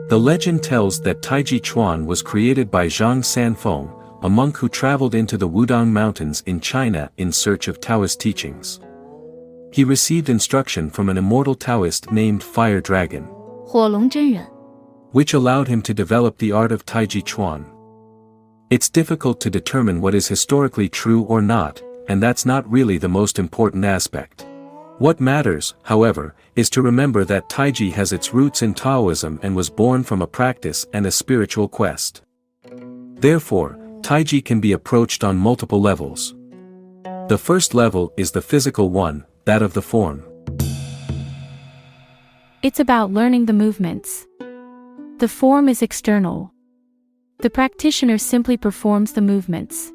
The legend tells that Taiji Quan was created by Zhang Sanfeng, a monk who traveled into the Wudang Mountains in China in search of Taoist teachings. He received instruction from an immortal Taoist named Fire Dragon, 火龙真人 which allowed him to develop the art of Taiji Quan. It's difficult to determine what is historically true or not, and that's not really the most important aspect. What matters, however, is to remember that Taiji has its roots in Taoism and was born from a practice and a spiritual quest. Therefore, Taiji can be approached on multiple levels. The first level is the physical one, that of the form. It's about learning the movements. The form is external. The practitioner simply performs the movements.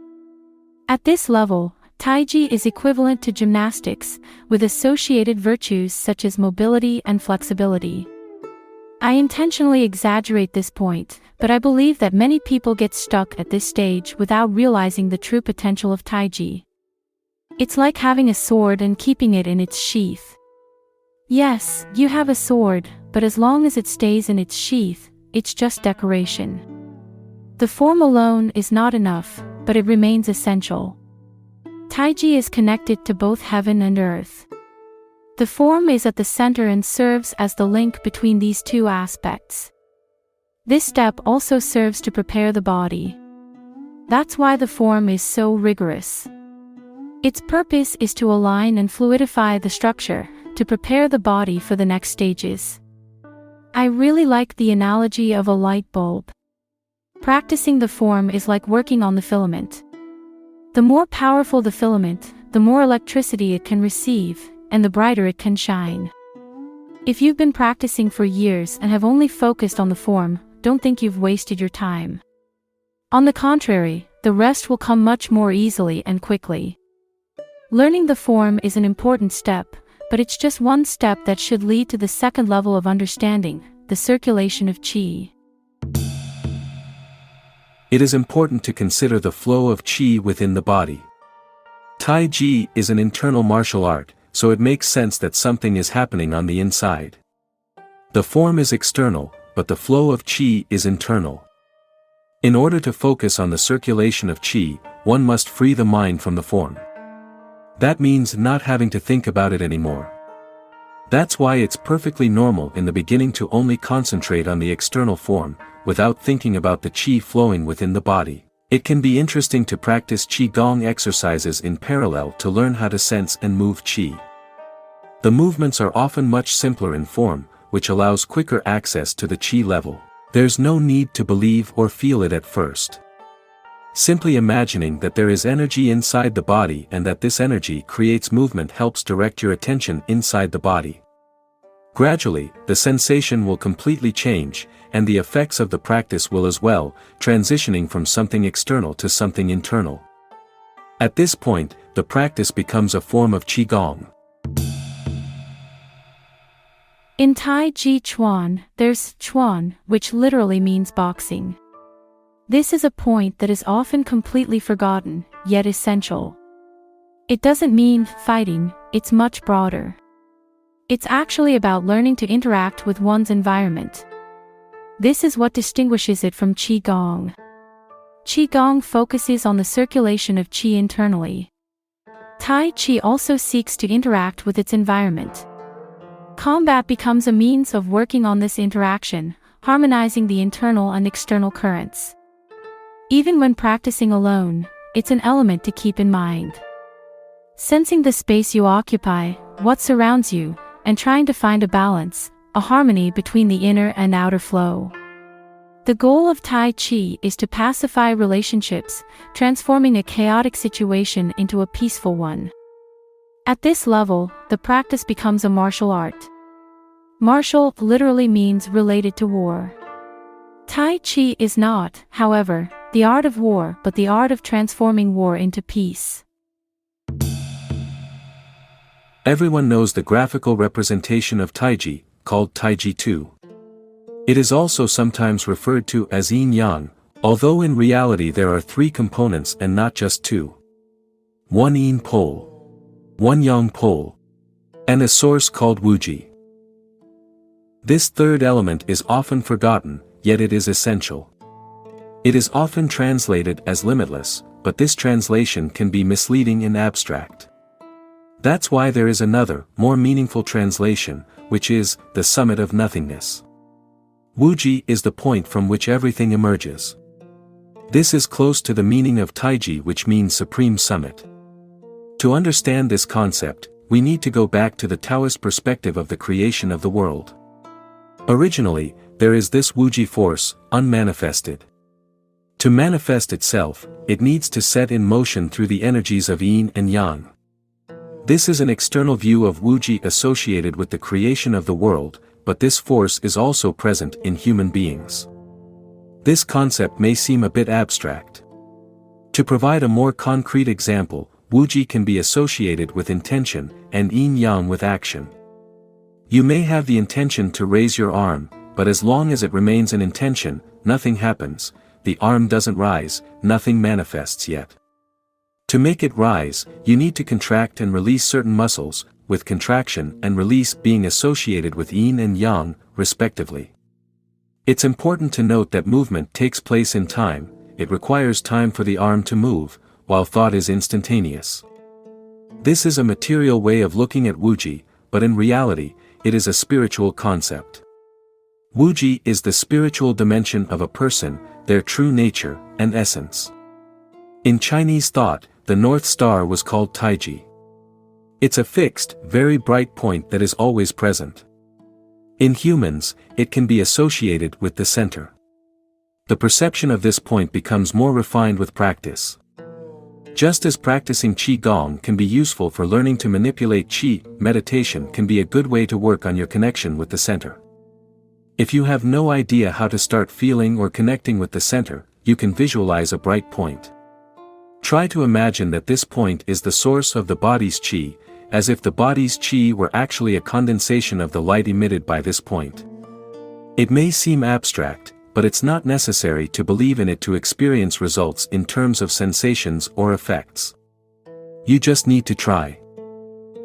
At this level, Taiji is equivalent to gymnastics, with associated virtues such as mobility and flexibility. I intentionally exaggerate this point, but I believe that many people get stuck at this stage without realizing the true potential of Taiji. It's like having a sword and keeping it in its sheath. Yes, you have a sword, but as long as it stays in its sheath, it's just decoration. The form alone is not enough, but it remains essential. Taiji is connected to both heaven and earth. The form is at the center and serves as the link between these two aspects. This step also serves to prepare the body. That's why the form is so rigorous. Its purpose is to align and fluidify the structure, to prepare the body for the next stages. I really like the analogy of a light bulb. Practicing the form is like working on the filament. The more powerful the filament, the more electricity it can receive, and the brighter it can shine. If you've been practicing for years and have only focused on the form, don't think you've wasted your time. On the contrary, the rest will come much more easily and quickly. Learning the form is an important step, but it's just one step that should lead to the second level of understanding, the circulation of qi. It is important to consider the flow of qi within the body. Taiji is an internal martial art, so it makes sense that something is happening on the inside. The form is external, but the flow of qi is internal. In order to focus on the circulation of qi, one must free the mind from the form. That means not having to think about it anymore. That's why it's perfectly normal in the beginning to only concentrate on the external form, without thinking about the qi flowing within the body. It can be interesting to practice qigong exercises in parallel to learn how to sense and move qi. The movements are often much simpler in form, which allows quicker access to the qi level. There's no need to believe or feel it at first. Simply imagining that there is energy inside the body and that this energy creates movement helps direct your attention inside the body. Gradually, the sensation will completely change, and the effects of the practice will as well, transitioning from something external to something internal. At this point, the practice becomes a form of qigong. In Taiji Quan, there's Quan, which literally means boxing. This is a point that is often completely forgotten, yet essential. It doesn't mean fighting, it's much broader. It's actually about learning to interact with one's environment. This is what distinguishes it from qigong. Qigong focuses on the circulation of qi internally. Tai Chi also seeks to interact with its environment. Combat becomes a means of working on this interaction, harmonizing the internal and external currents. Even when practicing alone, it's an element to keep in mind. Sensing the space you occupy, what surrounds you, and trying to find a balance, a harmony between the inner and outer flow. The goal of Tai Chi is to pacify relationships, transforming a chaotic situation into a peaceful one. At this level, the practice becomes a martial art. Martial literally means related to war. Tai Chi is not, however, the art of war but the art of transforming war into peace. Everyone knows the graphical representation of Taiji, called Taiji 2. It is also sometimes referred to as yin-yang, although in reality there are 3 components and not just 2. One yin pole, one yang pole, and a source called Wuji. This third element is often forgotten, yet it is essential. It is often translated as limitless, but this translation can be misleading and abstract. That's why there is another, more meaningful translation, which is, the summit of nothingness. Wuji is the point from which everything emerges. This is close to the meaning of Taiji, which means supreme summit. To understand this concept, we need to go back to the Taoist perspective of the creation of the world. Originally, there is this Wuji force, unmanifested. To manifest itself, it needs to set in motion through the energies of yin and yang. This is an external view of Wuji associated with the creation of the world, but this force is also present in human beings. This concept may seem a bit abstract. To provide a more concrete example, Wuji can be associated with intention, and yin-yang with action. You may have the intention to raise your arm, but as long as it remains an intention, nothing happens. The arm doesn't rise, nothing manifests yet. To make it rise, you need to contract and release certain muscles, with contraction and release being associated with yin and yang, respectively. It's important to note that movement takes place in time. It requires time for the arm to move, while thought is instantaneous. This is a material way of looking at Wuji, but in reality, it is a spiritual concept. Wuji is the spiritual dimension of a person, their true nature and essence. In Chinese thought, the North Star was called Taiji. It's a fixed, very bright point that is always present. In humans, it can be associated with the center. The perception of this point becomes more refined with practice. Just as practicing Qigong can be useful for learning to manipulate Qi, meditation can be a good way to work on your connection with the center. If you have no idea how to start feeling or connecting with the center, you can visualize a bright point. Try to imagine that this point is the source of the body's Qi, as if the body's Qi were actually a condensation of the light emitted by this point. It may seem abstract, but it's not necessary to believe in it to experience results in terms of sensations or effects. You just need to try.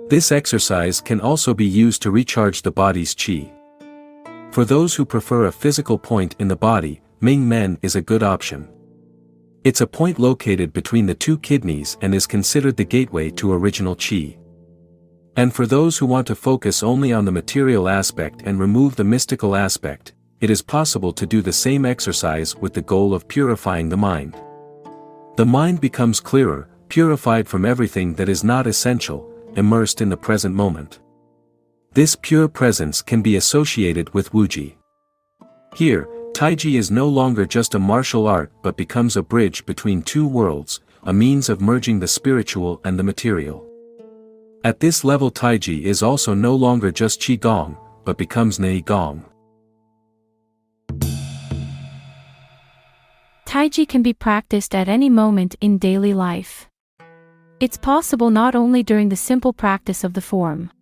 This exercise can also be used to recharge the body's Qi. For those who prefer a physical point in the body, Ming Men is a good option. It's a point located between the two kidneys and is considered the gateway to original Qi. And for those who want to focus only on the material aspect and remove the mystical aspect, it is possible to do the same exercise with the goal of purifying the mind. The mind becomes clearer, purified from everything that is not essential, immersed in the present moment. This pure presence can be associated with Wuji. Here, Taiji is no longer just a martial art but becomes a bridge between two worlds, a means of merging the spiritual and the material. At this level, Taiji is also no longer just Qigong, but becomes Neigong. Taiji can be practiced at any moment in daily life. It's possible not only during the simple practice of the form.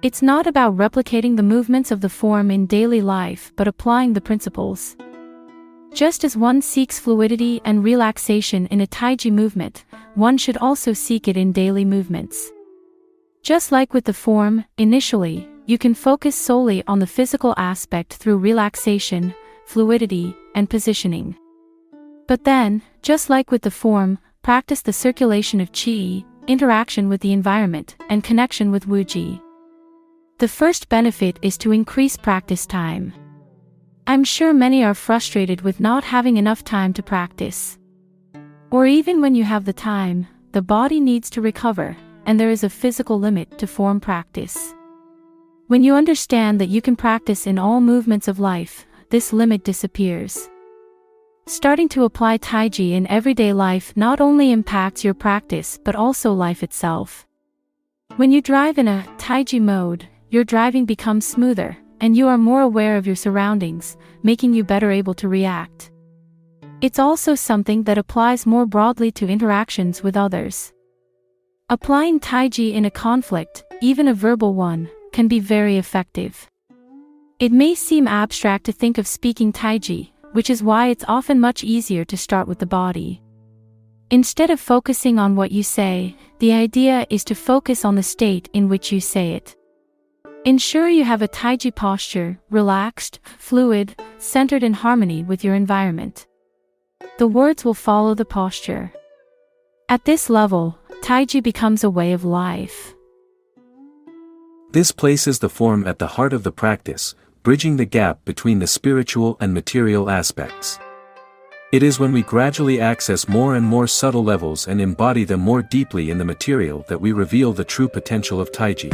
It's not about replicating the movements of the form in daily life but applying the principles. Just as one seeks fluidity and relaxation in a Taiji movement, one should also seek it in daily movements. Just like with the form, initially, you can focus solely on the physical aspect through relaxation, fluidity, and positioning. But then, just like with the form, practice the circulation of Qi, interaction with the environment, and connection with Wuji. The first benefit is to increase practice time. I'm sure many are frustrated with not having enough time to practice. Or even when you have the time, the body needs to recover, and there is a physical limit to form practice. When you understand that you can practice in all movements of life, this limit disappears. Starting to apply Taiji in everyday life not only impacts your practice but also life itself. When you drive in a Taiji mode, your driving becomes smoother, and you are more aware of your surroundings, making you better able to react. It's also something that applies more broadly to interactions with others. Applying Taiji in a conflict, even a verbal one, can be very effective. It may seem abstract to think of speaking Taiji, which is why it's often much easier to start with the body. Instead of focusing on what you say, the idea is to focus on the state in which you say it. Ensure you have a Taiji posture, relaxed, fluid, centered in harmony with your environment. The words will follow the posture. At this level, Taiji becomes a way of life. This places the form at the heart of the practice, bridging the gap between the spiritual and material aspects. It is when we gradually access more and more subtle levels and embody them more deeply in the material that we reveal the true potential of Taiji.